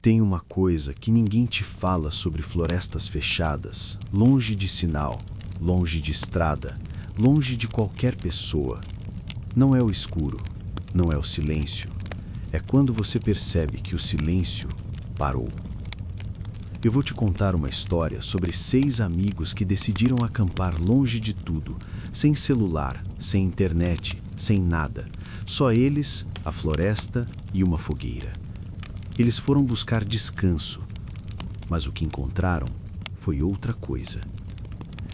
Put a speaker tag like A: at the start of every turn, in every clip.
A: Tem uma coisa que ninguém te fala sobre florestas fechadas, longe de sinal, longe de estrada, longe de qualquer pessoa. Não é o escuro, não é o silêncio. É quando você percebe que o silêncio parou. Eu vou te contar uma história sobre 6 amigos que decidiram acampar longe de tudo, sem celular, sem internet, sem nada. Só eles, a floresta e uma fogueira. Eles foram buscar descanso, mas o que encontraram foi outra coisa.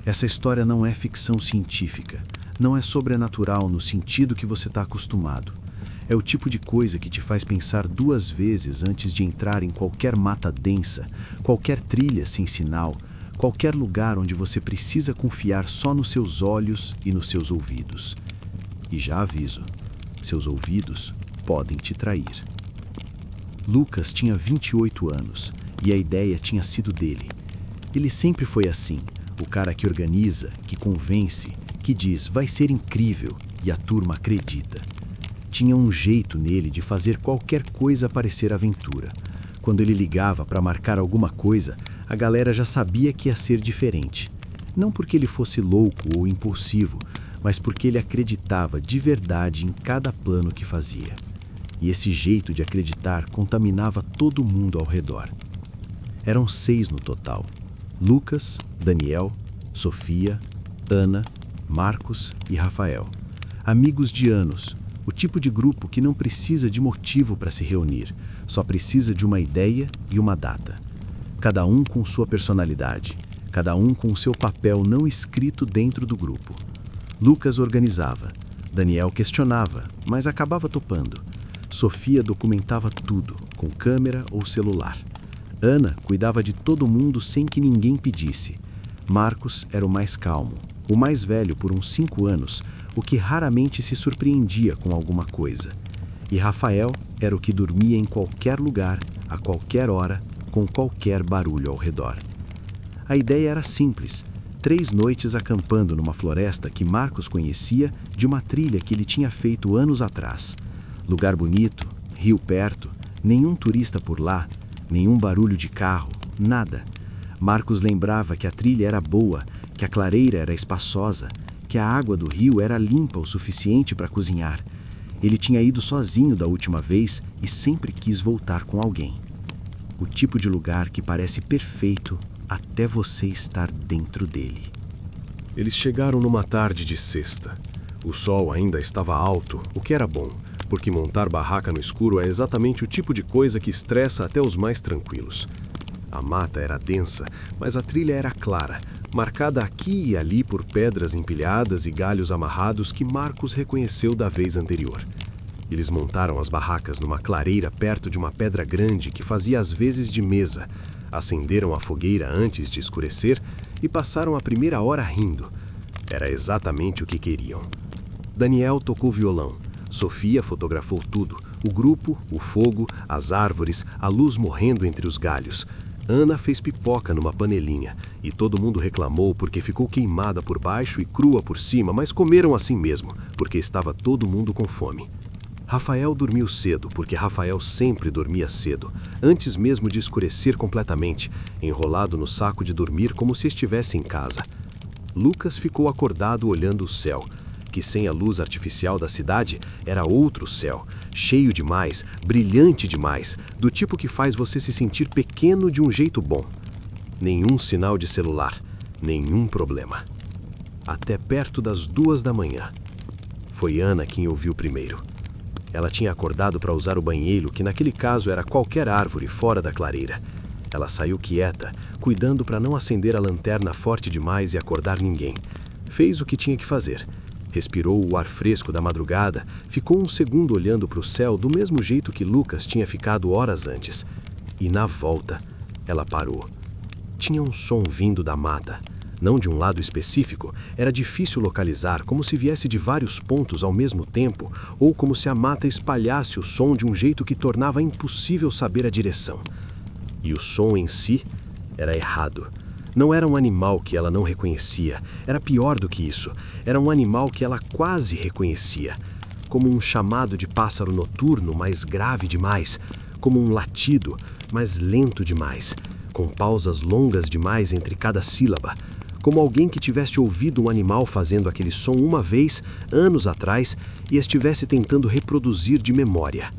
A: Essa história não é ficção científica, não é sobrenatural no sentido que você está acostumado. É o tipo de coisa que te faz pensar 2 vezes antes de entrar em qualquer mata densa, qualquer trilha sem sinal, qualquer lugar onde você precisa confiar só nos seus olhos e nos seus ouvidos. E já aviso, seus ouvidos podem te trair. Lucas tinha 28 anos e a ideia tinha sido dele. Ele sempre foi assim, o cara que organiza, que convence, que diz vai ser incrível e a turma acredita. Tinha um jeito nele de fazer qualquer coisa parecer aventura. Quando ele ligava para marcar alguma coisa, a galera já sabia que ia ser diferente. Não porque ele fosse louco ou impulsivo, mas porque ele acreditava de verdade em cada plano que fazia. E esse jeito de acreditar contaminava todo mundo ao redor. Eram 6 no total: Lucas, Daniel, Sofia, Ana, Marcos e Rafael. Amigos de anos, o tipo de grupo que não precisa de motivo para se reunir, só precisa de uma ideia e uma data. Cada um com sua personalidade, cada um com o seu papel não escrito dentro do grupo. Lucas organizava, Daniel questionava, mas acabava topando. Sofia documentava tudo, com câmera ou celular. Ana cuidava de todo mundo sem que ninguém pedisse. Marcos era o mais calmo, o mais velho por uns 5 anos, o que raramente se surpreendia com alguma coisa. E Rafael era o que dormia em qualquer lugar, a qualquer hora, com qualquer barulho ao redor. A ideia era simples: 3 noites acampando numa floresta que Marcos conhecia de uma trilha que ele tinha feito anos atrás. Lugar bonito, rio perto, nenhum turista por lá, nenhum barulho de carro, nada. Marcos lembrava que a trilha era boa, que a clareira era espaçosa, que a água do rio era limpa o suficiente para cozinhar. Ele tinha ido sozinho da última vez e sempre quis voltar com alguém. O tipo de lugar que parece perfeito até você estar dentro dele.
B: Eles chegaram numa tarde de sexta. O sol ainda estava alto, o que era bom, porque montar barraca no escuro é exatamente o tipo de coisa que estressa até os mais tranquilos. A mata era densa, mas a trilha era clara, marcada aqui e ali por pedras empilhadas e galhos amarrados que Marcos reconheceu da vez anterior. Eles montaram as barracas numa clareira perto de uma pedra grande que fazia às vezes de mesa, acenderam a fogueira antes de escurecer e passaram a primeira hora rindo. Era exatamente o que queriam. Daniel tocou violão, Sofia fotografou tudo: o grupo, o fogo, as árvores, a luz morrendo entre os galhos. Ana fez pipoca numa panelinha e todo mundo reclamou porque ficou queimada por baixo e crua por cima, mas comeram assim mesmo, porque estava todo mundo com fome. Rafael dormiu cedo, porque Rafael sempre dormia cedo, antes mesmo de escurecer completamente, enrolado no saco de dormir como se estivesse em casa. Lucas ficou acordado olhando o céu, que sem a luz artificial da cidade era outro céu, cheio demais, brilhante demais, do tipo que faz você se sentir pequeno de um jeito bom. Nenhum sinal de celular, nenhum problema. Até perto das 2 da manhã. Foi Ana quem ouviu primeiro. Ela tinha acordado para usar o banheiro, que naquele caso era qualquer árvore fora da clareira. Ela saiu quieta, cuidando para não acender a lanterna forte demais e acordar ninguém. Fez o que tinha que fazer. Respirou o ar fresco da madrugada, ficou um segundo olhando para o céu do mesmo jeito que Lucas tinha ficado horas antes. E na volta, ela parou. Tinha um som vindo da mata. Não de um lado específico, era difícil localizar, como se viesse de vários pontos ao mesmo tempo, ou como se a mata espalhasse o som de um jeito que tornava impossível saber a direção. E o som em si era errado. Não era um animal que ela não reconhecia, era pior do que isso. Era um animal que ela quase reconhecia, como um chamado de pássaro noturno, mas grave demais, como um latido, mas lento demais, com pausas longas demais entre cada sílaba, como alguém que tivesse ouvido um animal fazendo aquele som uma vez, anos atrás, e estivesse tentando reproduzir de memória.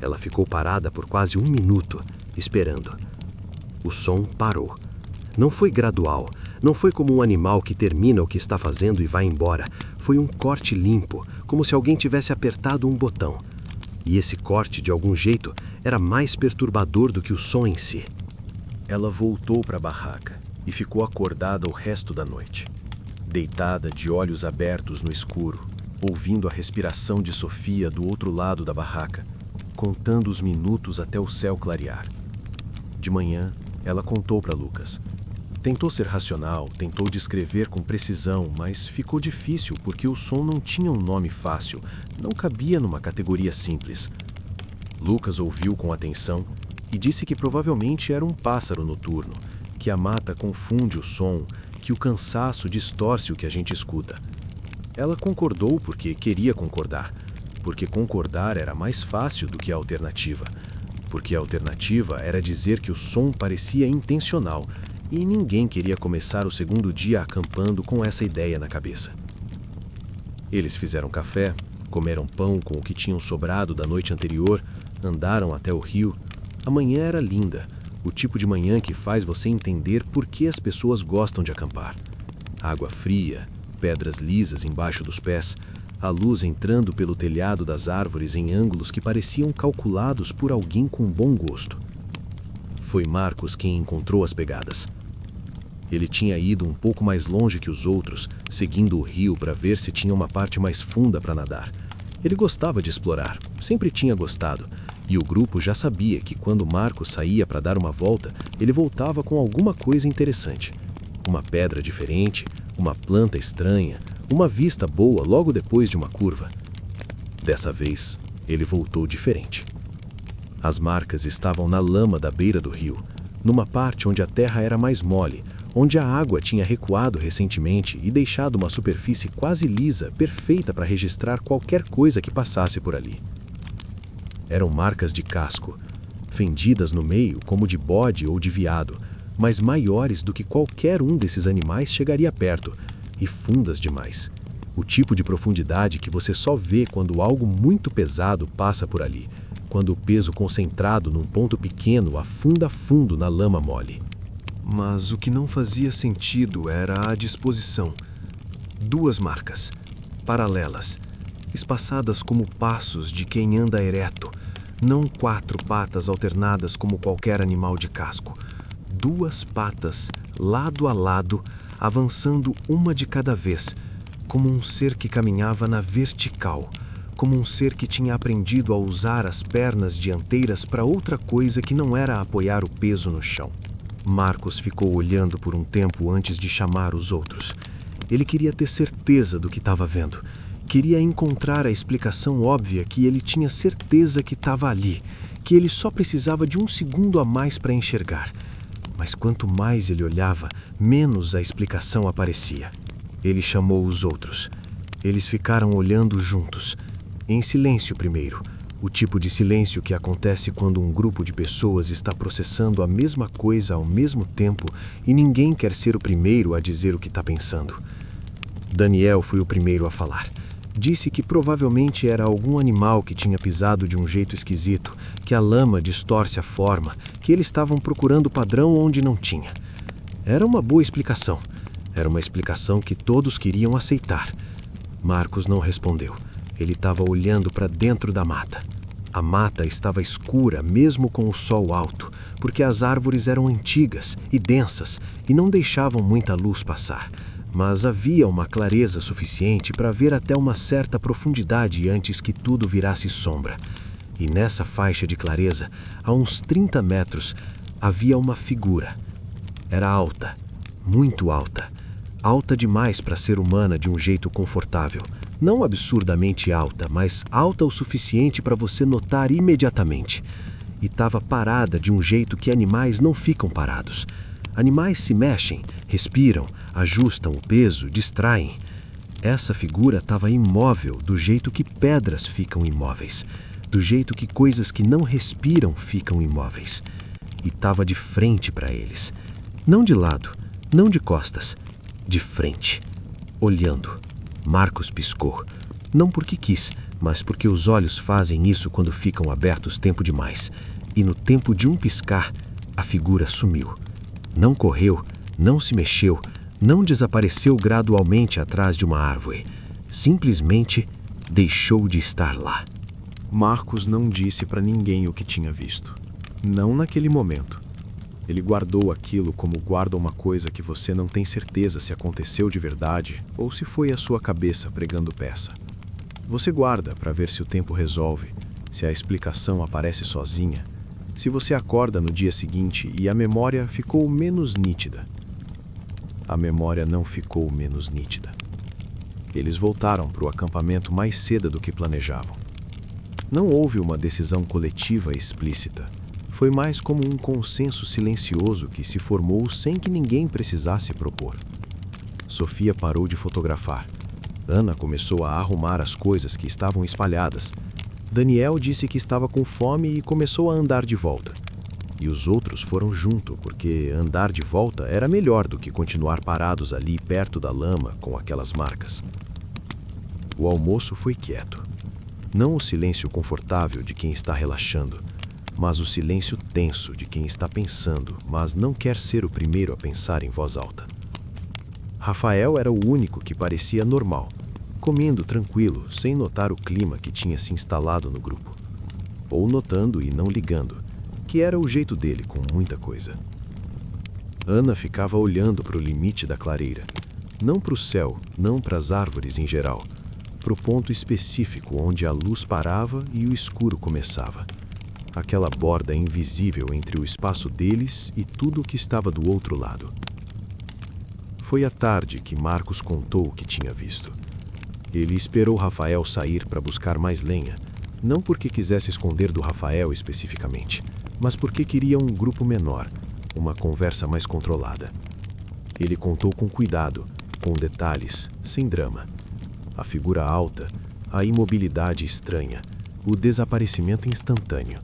B: Ela ficou parada por quase 1 minuto, esperando. O som parou. Não foi gradual, não foi como um animal que termina o que está fazendo e vai embora. Foi um corte limpo, como se alguém tivesse apertado um botão. E esse corte, de algum jeito, era mais perturbador do que o som em si.
A: Ela voltou para a barraca e ficou acordada o resto da noite. Deitada de olhos abertos no escuro, ouvindo a respiração de Sofia do outro lado da barraca, contando os minutos até o céu clarear. De manhã, ela contou para Lucas. Tentou ser racional, tentou descrever com precisão, mas ficou difícil porque o som não tinha um nome fácil, não cabia numa categoria simples. Lucas ouviu com atenção e disse que provavelmente era um pássaro noturno, que a mata confunde o som, que o cansaço distorce o que a gente escuta. Ela concordou porque queria concordar, porque concordar era mais fácil do que a alternativa, porque a alternativa era dizer que o som parecia intencional e ninguém queria começar o segundo dia acampando com essa ideia na cabeça. Eles fizeram café, comeram pão com o que tinham sobrado da noite anterior, andaram até o rio. A manhã era linda, o tipo de manhã que faz você entender por que as pessoas gostam de acampar. Água fria, pedras lisas embaixo dos pés, a luz entrando pelo telhado das árvores em ângulos que pareciam calculados por alguém com bom gosto. Foi Marcos quem encontrou as pegadas. Ele tinha ido um pouco mais longe que os outros, seguindo o rio para ver se tinha uma parte mais funda para nadar. Ele gostava de explorar, sempre tinha gostado, e o grupo já sabia que quando Marcos saía para dar uma volta, ele voltava com alguma coisa interessante. Uma pedra diferente, uma planta estranha, uma vista boa logo depois de uma curva. Dessa vez, ele voltou diferente. As marcas estavam na lama da beira do rio, numa parte onde a terra era mais mole, onde a água tinha recuado recentemente e deixado uma superfície quase lisa, perfeita para registrar qualquer coisa que passasse por ali. Eram marcas de casco, fendidas no meio como de bode ou de veado, mas maiores do que qualquer um desses animais chegaria perto, e fundas demais. O tipo de profundidade que você só vê quando algo muito pesado passa por ali, quando o peso concentrado num ponto pequeno afunda fundo na lama mole.
B: Mas o que não fazia sentido era a disposição. 2 marcas, paralelas, espaçadas como passos de quem anda ereto, não 4 patas alternadas como qualquer animal de casco. 2 patas, lado a lado, avançando uma de cada vez, como um ser que caminhava na vertical, como um ser que tinha aprendido a usar as pernas dianteiras para outra coisa que não era apoiar o peso no chão. Marcos ficou olhando por um tempo antes de chamar os outros. Ele queria ter certeza do que estava vendo. Queria encontrar a explicação óbvia que ele tinha certeza que estava ali, que ele só precisava de 1 segundo a mais para enxergar. Mas quanto mais ele olhava, menos a explicação aparecia. Ele chamou os outros. Eles ficaram olhando juntos, em silêncio primeiro, o tipo de silêncio que acontece quando um grupo de pessoas está processando a mesma coisa ao mesmo tempo e ninguém quer ser o primeiro a dizer o que está pensando. Daniel foi o primeiro a falar. Disse que provavelmente era algum animal que tinha pisado de um jeito esquisito, que a lama distorce a forma, que eles estavam procurando padrão onde não tinha. Era uma boa explicação. Era uma explicação que todos queriam aceitar. Marcos não respondeu. Ele estava olhando para dentro da mata. A mata estava escura mesmo com o sol alto, porque as árvores eram antigas e densas e não deixavam muita luz passar. Mas havia uma clareza suficiente para ver até uma certa profundidade antes que tudo virasse sombra. E nessa faixa de clareza, a uns 30 metros, havia uma figura. Era alta, muito alta. Alta demais para ser humana de um jeito confortável. Não absurdamente alta, mas alta o suficiente para você notar imediatamente. E estava parada de um jeito que animais não ficam parados. Animais se mexem, respiram, ajustam o peso, distraem. Essa figura estava imóvel do jeito que pedras ficam imóveis, do jeito que coisas que não respiram ficam imóveis. e estava de frente para eles. Não de lado, não de costas, de frente. Olhando. Marcos piscou. Não porque quis, mas porque os olhos fazem isso quando ficam abertos tempo demais. E no tempo de um piscar, a figura sumiu. Não correu, não se mexeu, não desapareceu gradualmente atrás de uma árvore. Simplesmente deixou de estar lá.
A: Marcos não disse para ninguém o que tinha visto. Não naquele momento. Ele guardou aquilo como guarda uma coisa que você não tem certeza se aconteceu de verdade ou se foi a sua cabeça pregando peça. Você guarda para ver se o tempo resolve, se a explicação aparece sozinha, se você acorda no dia seguinte e a memória ficou menos nítida. A memória não ficou menos nítida. Eles voltaram para o acampamento mais cedo do que planejavam. Não houve uma decisão coletiva explícita. Foi mais como um consenso silencioso que se formou sem que ninguém precisasse propor. Sofia parou de fotografar. Ana começou a arrumar as coisas que estavam espalhadas. Daniel disse que estava com fome e começou a andar de volta. E os outros foram junto, porque andar de volta era melhor do que continuar parados ali perto da lama com aquelas marcas. O almoço foi quieto. Não o silêncio confortável de quem está relaxando, mas o silêncio tenso de quem está pensando, mas não quer ser o primeiro a pensar em voz alta. Rafael era o único que parecia normal, comendo tranquilo, sem notar o clima que tinha se instalado no grupo. Ou notando e não ligando, que era o jeito dele com muita coisa. Ana ficava olhando para o limite da clareira, não para o céu, não para as árvores em geral, para o ponto específico onde a luz parava e o escuro começava. Aquela borda invisível entre o espaço deles e tudo o que estava do outro lado. Foi à tarde que Marcos contou o que tinha visto. Ele esperou Rafael sair para buscar mais lenha, não porque quisesse esconder do Rafael especificamente, mas porque queria um grupo menor, uma conversa mais controlada. Ele contou com cuidado, com detalhes, sem drama. A figura alta, a imobilidade estranha, o desaparecimento instantâneo.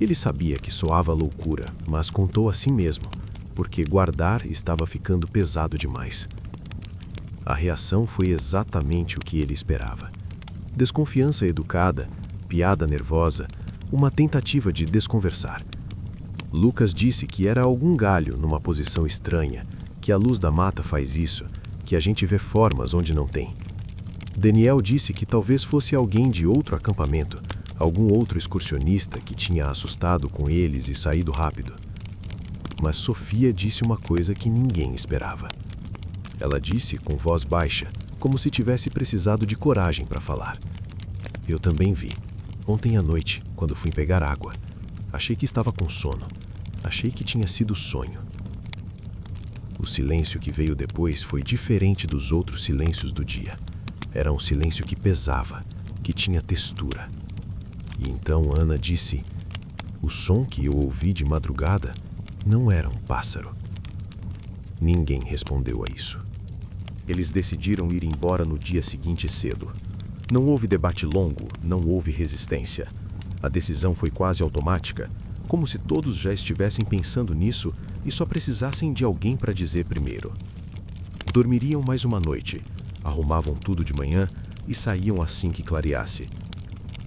A: Ele sabia que soava loucura, mas contou a si mesmo, porque guardar estava ficando pesado demais. A reação foi exatamente o que ele esperava. Desconfiança educada, piada nervosa, uma tentativa de desconversar. Lucas disse que era algum galho numa posição estranha, que a luz da mata faz isso, que a gente vê formas onde não tem. Daniel disse que talvez fosse alguém de outro acampamento, algum outro excursionista que tinha assustado com eles e saído rápido. Mas Sofia disse uma coisa que ninguém esperava. Ela disse com voz baixa, como se tivesse precisado de coragem para falar. Eu também vi. Ontem à noite, quando fui pegar água. Achei que estava com sono. Achei que tinha sido sonho. O silêncio que veio depois foi diferente dos outros silêncios do dia. Era um silêncio que pesava, que tinha textura. E então Ana disse: o som que eu ouvi de madrugada não era um pássaro. Ninguém respondeu a isso. Eles decidiram ir embora no dia seguinte cedo. Não houve debate longo, não houve resistência. A decisão foi quase automática, como se todos já estivessem pensando nisso e só precisassem de alguém para dizer primeiro. Dormiriam mais uma noite, arrumavam tudo de manhã e saíam assim que clareasse.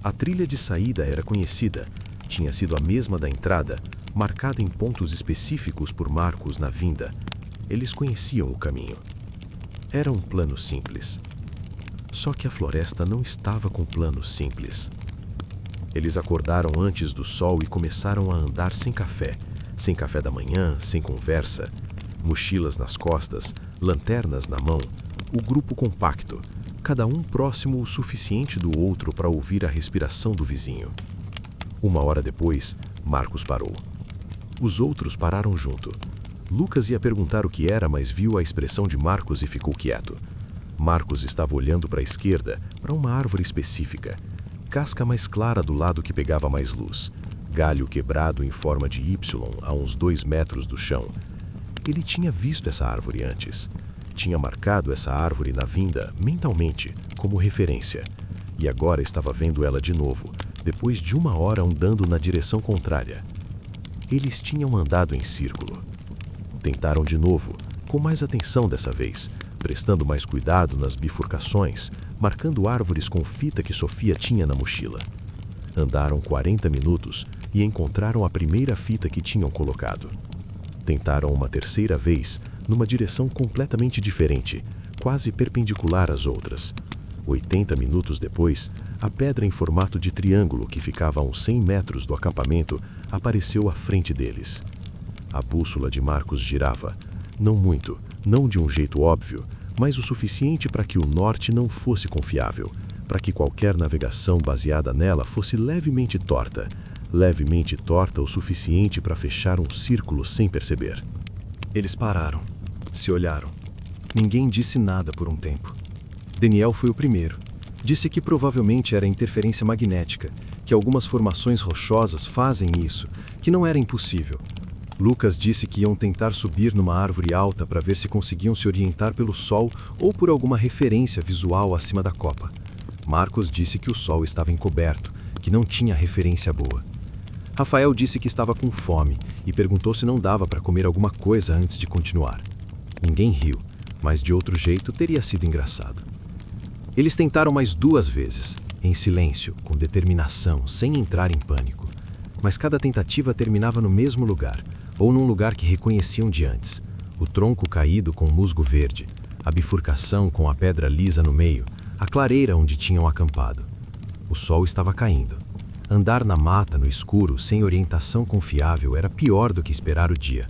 A: A trilha de saída era conhecida, tinha sido a mesma da entrada, marcada em pontos específicos por Marcos na vinda. Eles conheciam o caminho. Era um plano simples. Só que a floresta não estava com planos simples. Eles acordaram antes do sol e começaram a andar sem café da manhã, sem conversa, mochilas nas costas, lanternas na mão, o grupo compacto, cada um próximo o suficiente do outro para ouvir a respiração do vizinho. 1 hora depois, Marcos parou. Os outros pararam junto. Lucas ia perguntar o que era, mas viu a expressão de Marcos e ficou quieto. Marcos estava olhando para a esquerda, para uma árvore específica. Casca mais clara do lado que pegava mais luz. Galho quebrado em forma de Y a uns 2 metros do chão. Ele tinha visto essa árvore antes. Tinha marcado essa árvore na vinda, mentalmente, como referência. E agora estava vendo ela de novo, depois de 1 hora andando na direção contrária.
B: Eles tinham andado em círculo. Tentaram de novo, com mais atenção dessa vez, prestando mais cuidado nas bifurcações, marcando árvores com fita que Sofia tinha na mochila. Andaram 40 minutos e encontraram a primeira fita que tinham colocado. Tentaram uma terceira vez, numa direção completamente diferente, quase perpendicular às outras. 80 minutos depois, a pedra em formato de triângulo que ficava a uns 100 metros do acampamento apareceu à frente deles. A bússola de Marcos girava, não muito, não de um jeito óbvio, mas o suficiente para que o norte não fosse confiável, para que qualquer navegação baseada nela fosse levemente torta o suficiente para fechar um círculo sem perceber.
A: Eles pararam, se olharam. Ninguém disse nada por um tempo. Daniel foi o primeiro. Disse que provavelmente era interferência magnética, que algumas formações rochosas fazem isso, que não era impossível. Lucas disse que iam tentar subir numa árvore alta para ver se conseguiam se orientar pelo sol ou por alguma referência visual acima da copa. Marcos disse que o sol estava encoberto, que não tinha referência boa. Rafael disse que estava com fome e perguntou se não dava para comer alguma coisa antes de continuar. Ninguém riu, mas de outro jeito teria sido engraçado. Eles tentaram mais 2 vezes, em silêncio, com determinação, sem entrar em pânico. Mas cada tentativa terminava no mesmo lugar, ou num lugar que reconheciam de antes. O tronco caído com musgo verde, a bifurcação com a pedra lisa no meio, a clareira onde tinham acampado. O sol estava caindo. Andar na mata, no escuro, sem orientação confiável, era pior do que esperar o dia.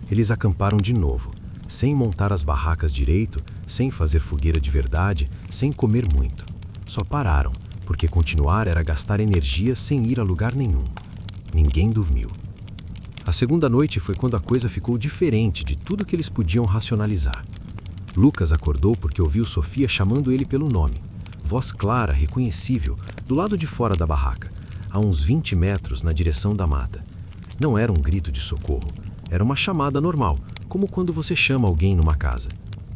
A: Eles acamparam de novo, sem montar as barracas direito, sem fazer fogueira de verdade, sem comer muito. Só pararam, porque continuar era gastar energia sem ir a lugar nenhum. Ninguém dormiu. A segunda noite foi quando a coisa ficou diferente de tudo que eles podiam racionalizar. Lucas acordou porque ouviu Sofia chamando ele pelo nome. Voz clara, reconhecível, do lado de fora da barraca, a uns 20 metros na direção da mata. Não era um grito de socorro, era uma chamada normal, como quando você chama alguém numa casa.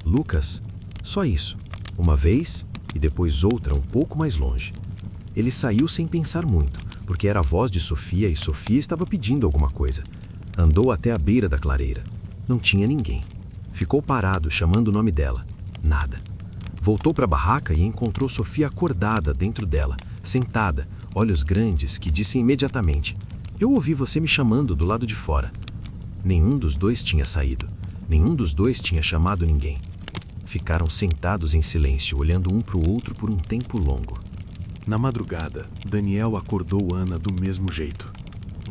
A: Lucas? Só isso. Uma vez e depois outra um pouco mais longe. Ele saiu sem pensar muito, porque era a voz de Sofia e Sofia estava pedindo alguma coisa. Andou até a beira da clareira. Não tinha ninguém. Ficou parado, chamando o nome dela. Nada. Voltou para a barraca e encontrou Sofia acordada dentro dela, sentada, olhos grandes, que disse imediatamente: "Eu ouvi você me chamando do lado de fora." Nenhum dos dois tinha saído. Nenhum dos dois tinha chamado ninguém. Ficaram sentados em silêncio, olhando um para o outro por um tempo longo.
B: Na madrugada, Daniel acordou Ana do mesmo jeito.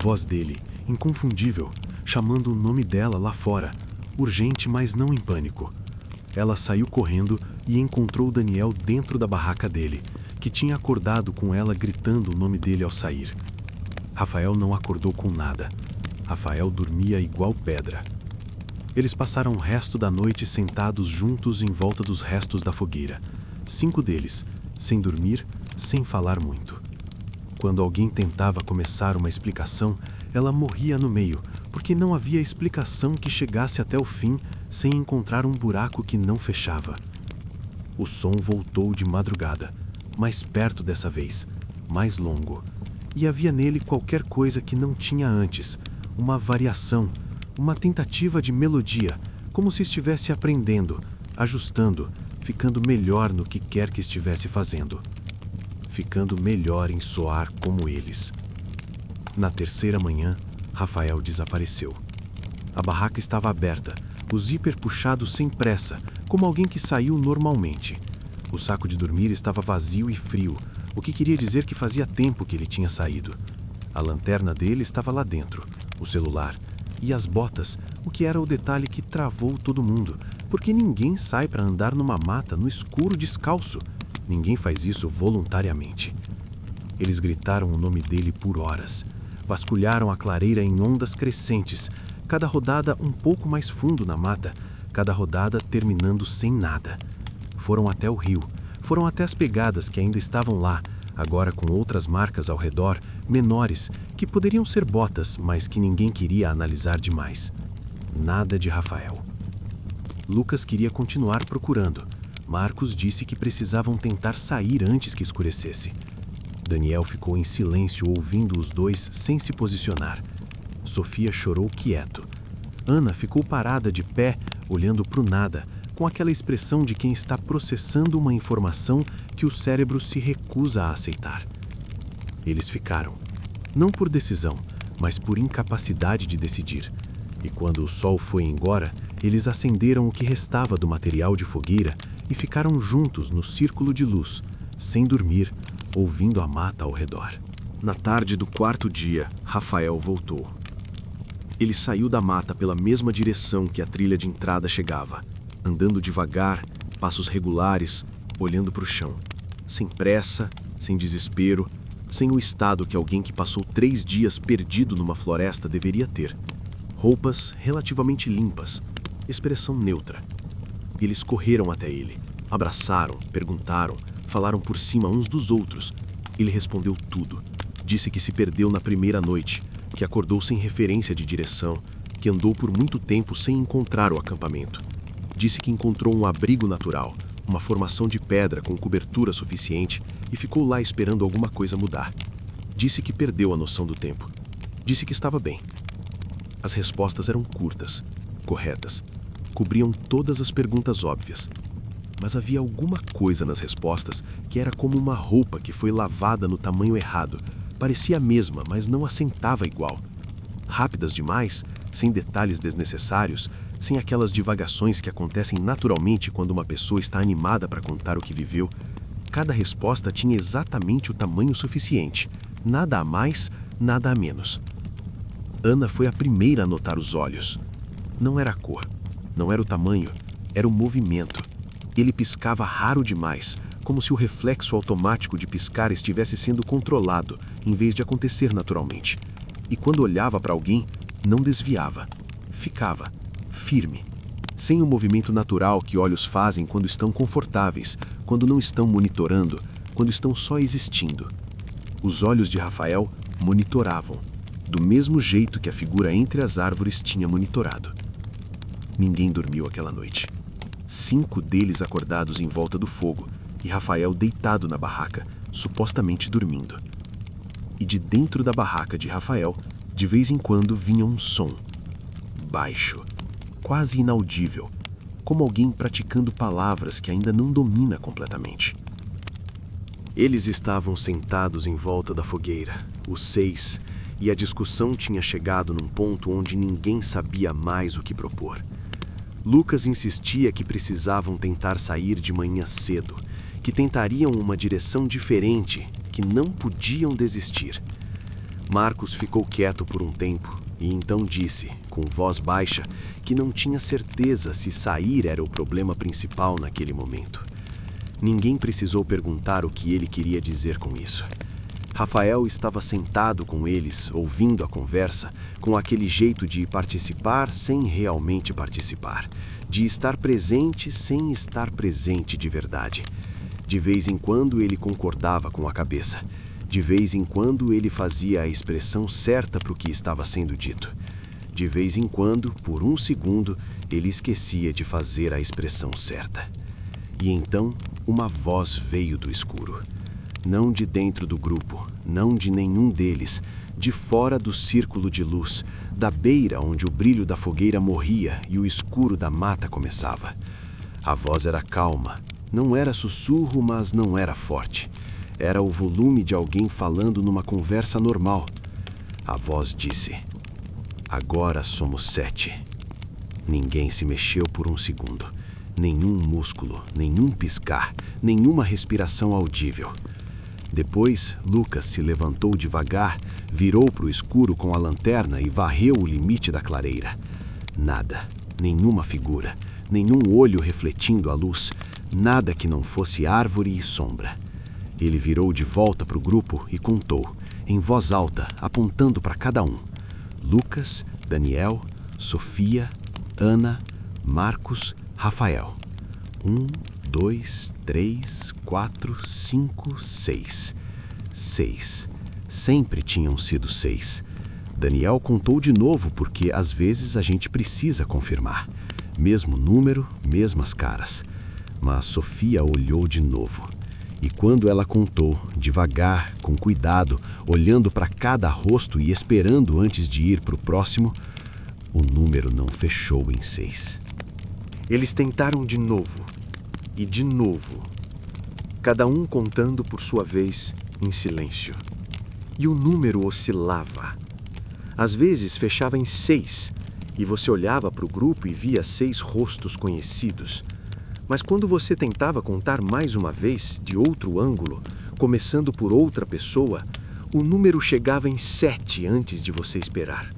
B: Voz dele, inconfundível, chamando o nome dela lá fora, urgente, mas não em pânico. Ela saiu correndo e encontrou Daniel dentro da barraca dele, que tinha acordado com ela gritando o nome dele ao sair. Rafael não acordou com nada. Rafael dormia igual pedra. Eles passaram o resto da noite sentados juntos em volta dos restos da fogueira. 5 deles, sem dormir, sem falar muito. Quando alguém tentava começar uma explicação, ela morria no meio, porque não havia explicação que chegasse até o fim sem encontrar um buraco que não fechava. O som voltou de madrugada, mais perto dessa vez, mais longo, e havia nele qualquer coisa que não tinha antes, uma variação, uma tentativa de melodia, como se estivesse aprendendo, ajustando, ficando melhor no que quer que estivesse fazendo. Ficando melhor em soar como eles. Na terceira manhã, Rafael desapareceu. A barraca estava aberta, o zíper puxado sem pressa, como alguém que saiu normalmente. O saco de dormir estava vazio e frio, o que queria dizer que fazia tempo que ele tinha saído. A lanterna dele estava lá dentro, o celular e as botas, o que era o detalhe que travou todo mundo, porque ninguém sai para andar numa mata no escuro descalço. Ninguém faz isso voluntariamente. Eles gritaram o nome dele por horas. Vasculharam a clareira em ondas crescentes, cada rodada um pouco mais fundo na mata, cada rodada terminando sem nada. Foram até o rio, foram até as pegadas que ainda estavam lá, agora com outras marcas ao redor, menores, que poderiam ser botas, mas que ninguém queria analisar demais. Nada de Rafael. Lucas queria continuar procurando. Marcos disse que precisavam tentar sair antes que escurecesse. Daniel ficou em silêncio ouvindo os dois sem se posicionar. Sofia chorou quieto. Ana ficou parada de pé, olhando para o nada, com aquela expressão de quem está processando uma informação que o cérebro se recusa a aceitar. Eles ficaram, não por decisão, mas por incapacidade de decidir. E quando o sol foi embora, eles acenderam o que restava do material de fogueira e ficaram juntos no círculo de luz, sem dormir, ouvindo a mata ao redor. Na tarde do quarto dia, Rafael voltou. Ele saiu da mata pela mesma direção que a trilha de entrada chegava, andando devagar, passos regulares, olhando para o chão. Sem pressa, sem desespero, sem o estado que alguém que passou 3 dias perdido numa floresta deveria ter. Roupas relativamente limpas, expressão neutra. Eles correram até ele, abraçaram, perguntaram, falaram por cima uns dos outros. Ele respondeu tudo. Disse que se perdeu na primeira noite, que acordou sem referência de direção, que andou por muito tempo sem encontrar o acampamento. Disse que encontrou um abrigo natural, uma formação de pedra com cobertura suficiente e ficou lá esperando alguma coisa mudar. Disse que perdeu a noção do tempo. Disse que estava bem. As respostas eram curtas, corretas, cobriam todas as perguntas óbvias. Mas havia alguma coisa nas respostas que era como uma roupa que foi lavada no tamanho errado. Parecia a mesma, mas não assentava igual. Rápidas demais, sem detalhes desnecessários, sem aquelas divagações que acontecem naturalmente quando uma pessoa está animada para contar o que viveu. Cada resposta tinha exatamente o tamanho suficiente. Nada a mais, nada a menos. Ana foi a primeira a notar os olhos. Não era a cor, não era o tamanho, era o movimento. Ele piscava raro demais, como se o reflexo automático de piscar estivesse sendo controlado, em vez de acontecer naturalmente. E quando olhava para alguém, não desviava. Ficava, firme, sem o movimento natural que olhos fazem quando estão confortáveis, quando não estão monitorando, quando estão só existindo. Os olhos de Rafael monitoravam, do mesmo jeito que a figura entre as árvores tinha monitorado. Ninguém dormiu aquela noite. 5 deles acordados em volta do fogo, e Rafael deitado na barraca, supostamente dormindo. E de dentro da barraca de Rafael, de vez em quando vinha um som, baixo, quase inaudível, como alguém praticando palavras que ainda não domina completamente. Eles estavam sentados em volta da fogueira, os 6, e a discussão tinha chegado num ponto onde ninguém sabia mais o que propor. Lucas insistia que precisavam tentar sair de manhã cedo, que tentariam uma direção diferente, que não podiam desistir. Marcos ficou quieto por um tempo e então disse, com voz baixa, que não tinha certeza se sair era o problema principal naquele momento. Ninguém precisou perguntar o que ele queria dizer com isso. Rafael estava sentado com eles, ouvindo a conversa, com aquele jeito de participar sem realmente participar, de estar presente sem estar presente de verdade. De vez em quando ele concordava com a cabeça. De vez em quando ele fazia a expressão certa para o que estava sendo dito. De vez em quando, por um segundo, ele esquecia de fazer a expressão certa. E então, uma voz veio do escuro. Não de dentro do grupo, não de nenhum deles, de fora do círculo de luz, da beira onde o brilho da fogueira morria e o escuro da mata começava. A voz era calma, não era sussurro, mas não era forte. Era o volume de alguém falando numa conversa normal. A voz disse: "Agora somos 7. Ninguém se mexeu por um segundo. Nenhum músculo, nenhum piscar, nenhuma respiração audível. Depois, Lucas se levantou devagar, virou para o escuro com a lanterna e varreu o limite da clareira. Nada, nenhuma figura, nenhum olho refletindo a luz, nada que não fosse árvore e sombra. Ele virou de volta para o grupo e contou, em voz alta, apontando para cada um. Lucas, Daniel, Sofia, Ana, Marcos, Rafael. 1, 2, 3, 4, 5, 6. 6. Sempre tinham sido 6. Daniel contou de novo porque às vezes a gente precisa confirmar. Mesmo número, mesmas caras. Mas Sofia olhou de novo.
A: E quando ela contou, devagar, com cuidado, olhando para cada rosto e esperando antes de ir para o próximo, o número não fechou em 6.
B: Eles tentaram de novo, e de novo, cada um contando por sua vez em silêncio. E o número oscilava. Às vezes fechava em 6, e você olhava para o grupo e via 6 rostos conhecidos. Mas quando você tentava contar mais uma vez, de outro ângulo, começando por outra pessoa, o número chegava em 7 antes de você esperar.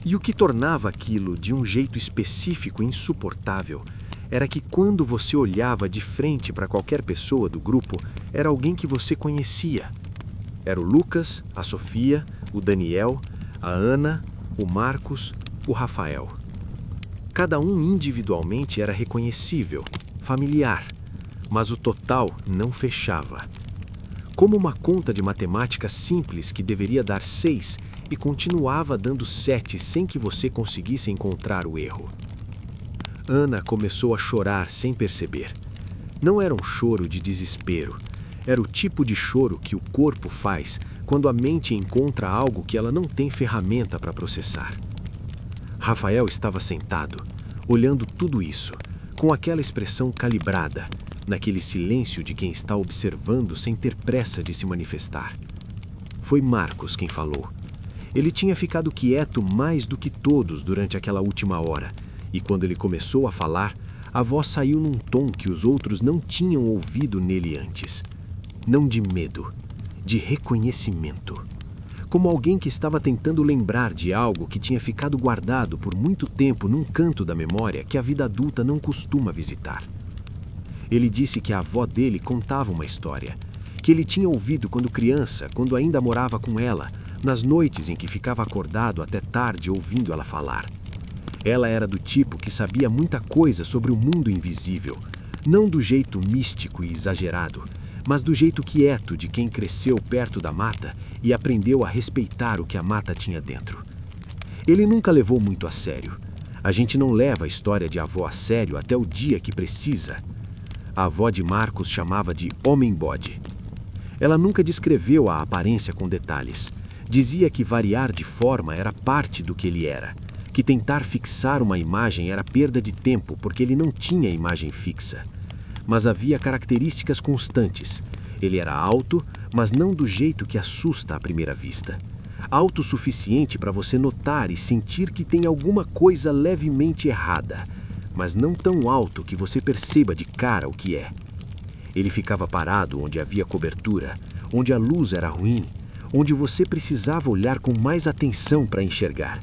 B: E o que tornava aquilo de um jeito específico e insuportável era que quando você olhava de frente para qualquer pessoa do grupo, era alguém que você conhecia. Era o Lucas, a Sofia, o Daniel, a Ana, o Marcos, o Rafael. Cada um individualmente era reconhecível, familiar, mas o total não fechava. Como uma conta de matemática simples que deveria dar 6 e continuava dando 7 sem que você conseguisse encontrar o erro. Ana começou a chorar sem perceber. Não era um choro de desespero. Era o tipo de choro que o corpo faz quando a mente encontra algo que ela não tem ferramenta para processar. Rafael estava sentado, olhando tudo isso, com aquela expressão calibrada, naquele silêncio de quem está observando sem ter pressa de se manifestar. Foi Marcos quem falou. Ele tinha ficado quieto mais do que todos durante aquela última hora, e quando ele começou a falar, a voz saiu num tom que os outros não tinham ouvido nele antes. Não de medo, de reconhecimento. Como alguém que estava tentando lembrar de algo que tinha ficado guardado por muito tempo num canto da memória que a vida adulta não costuma visitar. Ele disse que a avó dele contava uma história, que ele tinha ouvido quando criança, quando ainda morava com ela, nas noites em que ficava acordado até tarde ouvindo ela falar. Ela era do tipo que sabia muita coisa sobre o mundo invisível, não do jeito místico e exagerado, mas do jeito quieto de quem cresceu perto da mata e aprendeu a respeitar o que a mata tinha dentro. Ele nunca levou muito a sério. A gente não leva a história de avó a sério até o dia que precisa. A avó de Marcos chamava de homem-bode. Ela nunca descreveu a aparência com detalhes. Dizia que variar de forma era parte do que ele era, que tentar fixar uma imagem era perda de tempo porque ele não tinha imagem fixa. Mas havia características constantes. Ele era alto, mas não do jeito que assusta à primeira vista. Alto o suficiente para você notar e sentir que tem alguma coisa levemente errada, mas não tão alto que você perceba de cara o que é. Ele ficava parado onde havia cobertura, onde a luz era ruim, onde você precisava olhar com mais atenção para enxergar.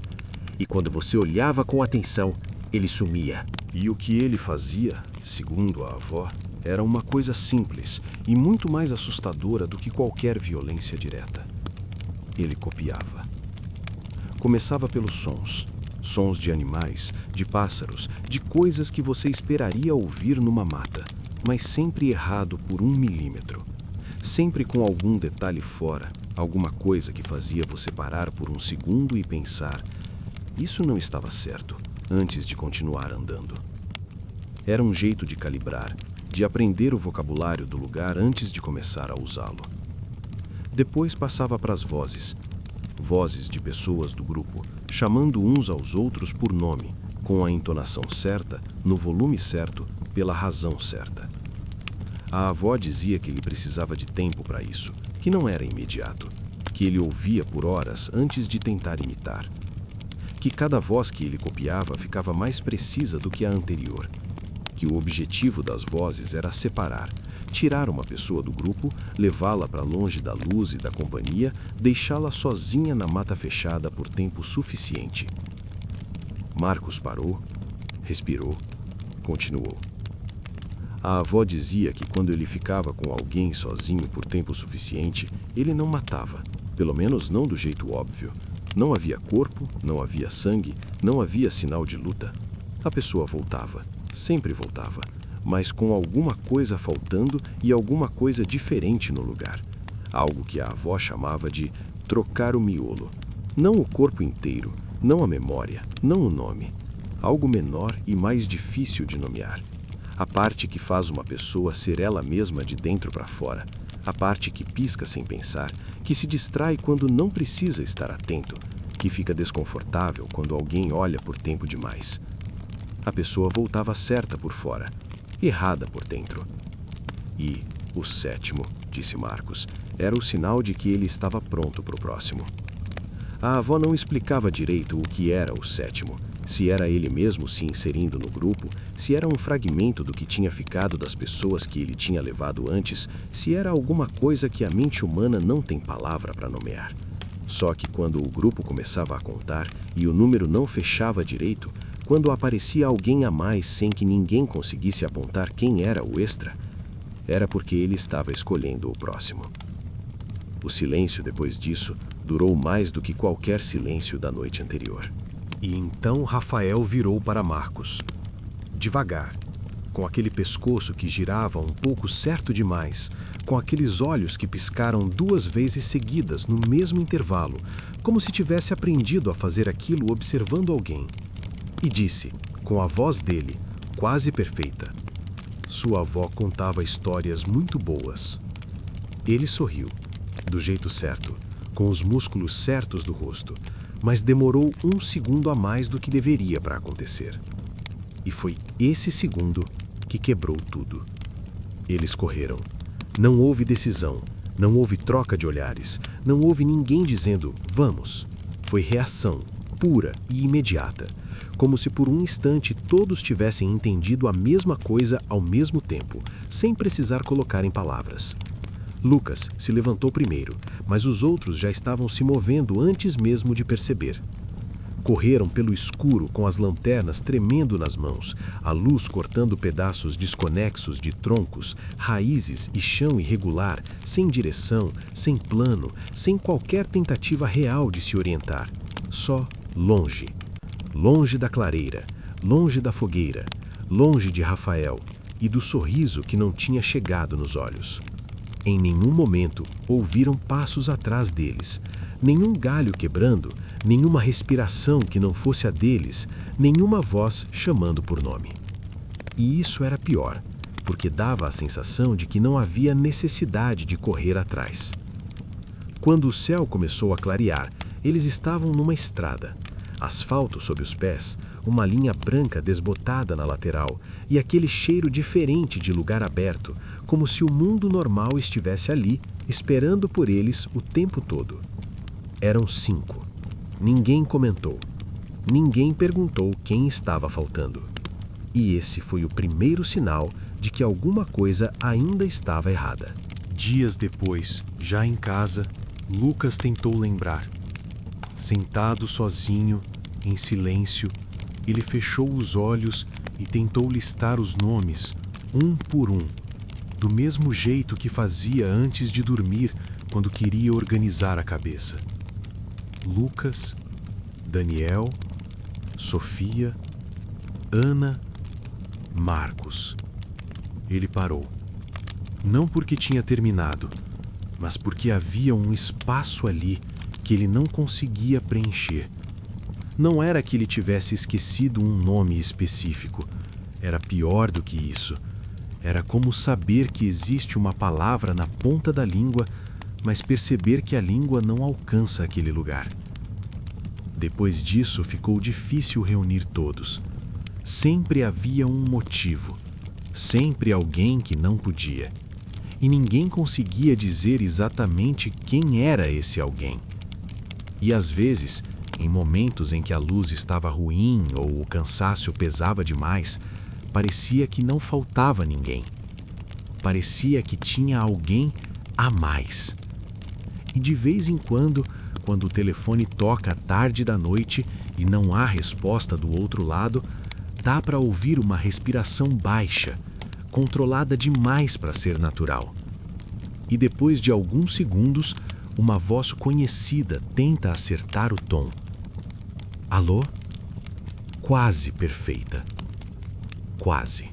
B: E quando você olhava com atenção, ele sumia.
A: E o que ele fazia, segundo a avó, era uma coisa simples e muito mais assustadora do que qualquer violência direta. Ele copiava. Começava pelos sons. Sons de animais, de pássaros, de coisas que você esperaria ouvir numa mata, mas sempre errado por 1 milímetro. Sempre com algum detalhe fora, alguma coisa que fazia você parar por um segundo e pensar: isso não estava certo, antes de continuar andando. Era um jeito de calibrar, de aprender o vocabulário do lugar antes de começar a usá-lo. Depois passava para as vozes. Vozes de pessoas do grupo, chamando uns aos outros por nome, com a entonação certa, no volume certo, pela razão certa. A avó dizia que ele precisava de tempo para isso, que não era imediato, que ele ouvia por horas antes de tentar imitar. Que cada voz que ele copiava ficava mais precisa do que a anterior. Que o objetivo das vozes era separar, tirar uma pessoa do grupo, levá-la para longe da luz e da companhia, deixá-la sozinha na mata fechada por tempo suficiente. Marcos parou, respirou, continuou. A avó dizia que quando ele ficava com alguém sozinho por tempo suficiente, ele não matava, pelo menos não do jeito óbvio. Não havia corpo, não havia sangue, não havia sinal de luta. A pessoa voltava, sempre voltava, mas com alguma coisa faltando e alguma coisa diferente no lugar. Algo que a avó chamava de trocar o miolo. Não o corpo inteiro, não a memória, não o nome. Algo menor e mais difícil de nomear.
B: a parte que faz uma pessoa ser ela mesma de dentro para fora, a parte que pisca sem pensar, que se distrai quando não precisa estar atento, que fica desconfortável quando alguém olha por tempo demais. A pessoa voltava certa por fora, errada por dentro. E o sétimo, disse Marcos, era o sinal de que ele estava pronto para o próximo. A avó não explicava direito o que era o sétimo, se era ele mesmo se inserindo no grupo, se era um fragmento do que tinha ficado das pessoas que ele tinha levado antes, se era alguma coisa que a mente humana não tem palavra para nomear. Só que quando o grupo começava a contar e o número não fechava direito, quando aparecia alguém a mais sem que ninguém conseguisse apontar quem era o extra, era porque ele estava escolhendo o próximo. O silêncio depois disso durou mais do que qualquer silêncio da noite anterior.
C: E então Rafael virou para Marcos. Devagar, com aquele pescoço que girava um pouco certo demais, com aqueles olhos que piscaram 2 vezes seguidas no mesmo intervalo, como se tivesse aprendido a fazer aquilo observando alguém. E disse, com a voz dele, quase perfeita. Sua avó contava histórias muito boas. Ele sorriu, do jeito certo, com os músculos certos do rosto, mas demorou 1 segundo a mais do que deveria para acontecer. E foi esse segundo que quebrou tudo. Eles correram. Não houve decisão, não houve troca de olhares, não houve ninguém dizendo, vamos. Foi reação, pura e imediata, como se por um instante todos tivessem entendido a mesma coisa ao mesmo tempo, sem precisar colocar em palavras. Lucas se levantou primeiro, mas os outros já estavam se movendo antes mesmo de perceber. Correram pelo escuro com as lanternas tremendo nas mãos, a luz cortando pedaços desconexos de troncos, raízes e chão irregular, sem direção, sem plano, sem qualquer tentativa real de se orientar. Só longe. Longe da clareira, longe da fogueira, longe de Rafael e do sorriso que não tinha chegado nos olhos. Em nenhum momento ouviram passos atrás deles, nenhum galho quebrando, nenhuma respiração que não fosse a deles, nenhuma voz chamando por nome. E isso era pior, porque dava a sensação de que não havia necessidade de correr atrás. Quando o céu começou a clarear, eles estavam numa estrada. Asfalto sob os pés, uma linha branca desbotada na lateral e aquele cheiro diferente de lugar aberto, como se o mundo normal estivesse ali, esperando por eles o tempo todo. Eram 5. Ninguém comentou. Ninguém perguntou quem estava faltando. E esse foi o primeiro sinal de que alguma coisa ainda estava errada.
A: Dias depois, já em casa, Lucas tentou lembrar. Sentado sozinho, em silêncio, ele fechou os olhos e tentou listar os nomes, um por um, do mesmo jeito que fazia antes de dormir, quando queria organizar a cabeça. Lucas, Daniel, Sofia, Ana, Marcos. Ele parou. Não porque tinha terminado, mas porque havia um espaço ali que ele não conseguia preencher. Não era que ele tivesse esquecido um nome específico. Era pior do que isso. Era como saber que existe uma palavra na ponta da língua, mas perceber que a língua não alcança aquele lugar. Depois disso, ficou difícil reunir todos. Sempre havia um motivo. Sempre alguém que não podia. E ninguém conseguia dizer exatamente quem era esse alguém. E às vezes, em momentos em que a luz estava ruim ou o cansaço pesava demais, parecia que não faltava ninguém. Parecia que tinha alguém a mais. E de vez em quando o telefone toca à tarde da noite e não há resposta do outro lado, dá para ouvir uma respiração baixa, controlada demais para ser natural. E depois de alguns segundos, uma voz conhecida tenta acertar o tom. Alô? Quase perfeita. Quase.